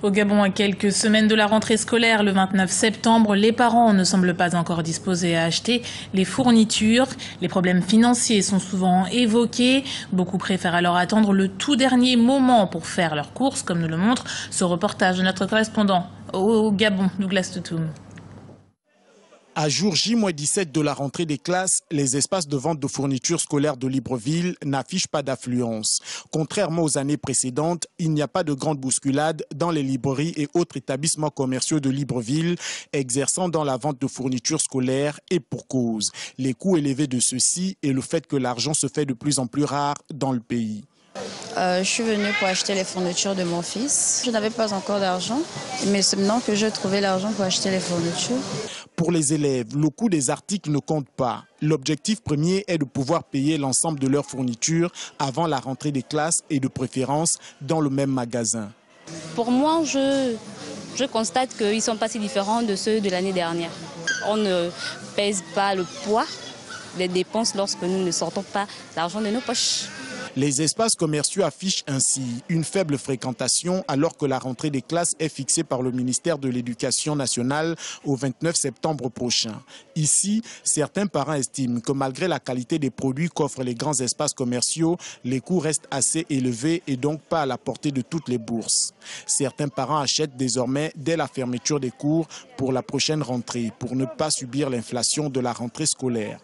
Au Gabon, à quelques semaines de la rentrée scolaire, le 29 septembre, les parents ne semblent pas encore disposés à acheter les fournitures. Les problèmes financiers sont souvent évoqués. Beaucoup préfèrent alors attendre le tout dernier moment pour faire leurs courses, comme nous le montre ce reportage de notre correspondant au Gabon, Douglas Toutoum. À jour J-17 de la rentrée des classes, les espaces de vente de fournitures scolaires de Libreville n'affichent pas d'affluence. Contrairement aux années précédentes, il n'y a pas de grande bousculade dans les librairies et autres établissements commerciaux de Libreville exerçant dans la vente de fournitures scolaires, et pour cause. Les coûts élevés de ceux-ci et le fait que l'argent se fait de plus en plus rare dans le pays. Je suis venue pour acheter les fournitures de mon fils. Je n'avais pas encore d'argent, mais c'est maintenant que j'ai trouvé l'argent pour acheter les fournitures. Pour les élèves, le coût des articles ne compte pas. L'objectif premier est de pouvoir payer l'ensemble de leurs fournitures avant la rentrée des classes et de préférence dans le même magasin. Pour moi, je constate qu'ils ne sont pas si différents de ceux de l'année dernière. On ne pèse pas le poids des dépenses lorsque nous ne sortons pas l'argent de nos poches. Les espaces commerciaux affichent ainsi une faible fréquentation alors que la rentrée des classes est fixée par le ministère de l'Éducation nationale au 29 septembre prochain. Ici, certains parents estiment que malgré la qualité des produits qu'offrent les grands espaces commerciaux, les coûts restent assez élevés et donc pas à la portée de toutes les bourses. Certains parents achètent désormais dès la fermeture des cours pour la prochaine rentrée pour ne pas subir l'inflation de la rentrée scolaire.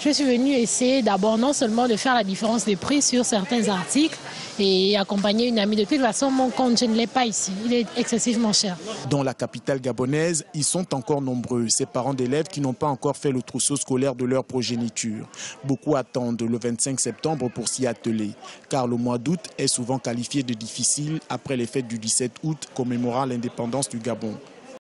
Je suis venue essayer d'abord non seulement de faire la différence de prix sur certains articles et accompagner une amie. De toute façon, mon compte, je ne l'ai pas ici. Il est excessivement cher. Dans la capitale gabonaise, ils sont encore nombreux, ces parents d'élèves qui n'ont pas encore fait le trousseau scolaire de leur progéniture. Beaucoup attendent le 25 septembre pour s'y atteler, car le mois d'août est souvent qualifié de difficile après les fêtes du 17 août commémorant l'indépendance du Gabon.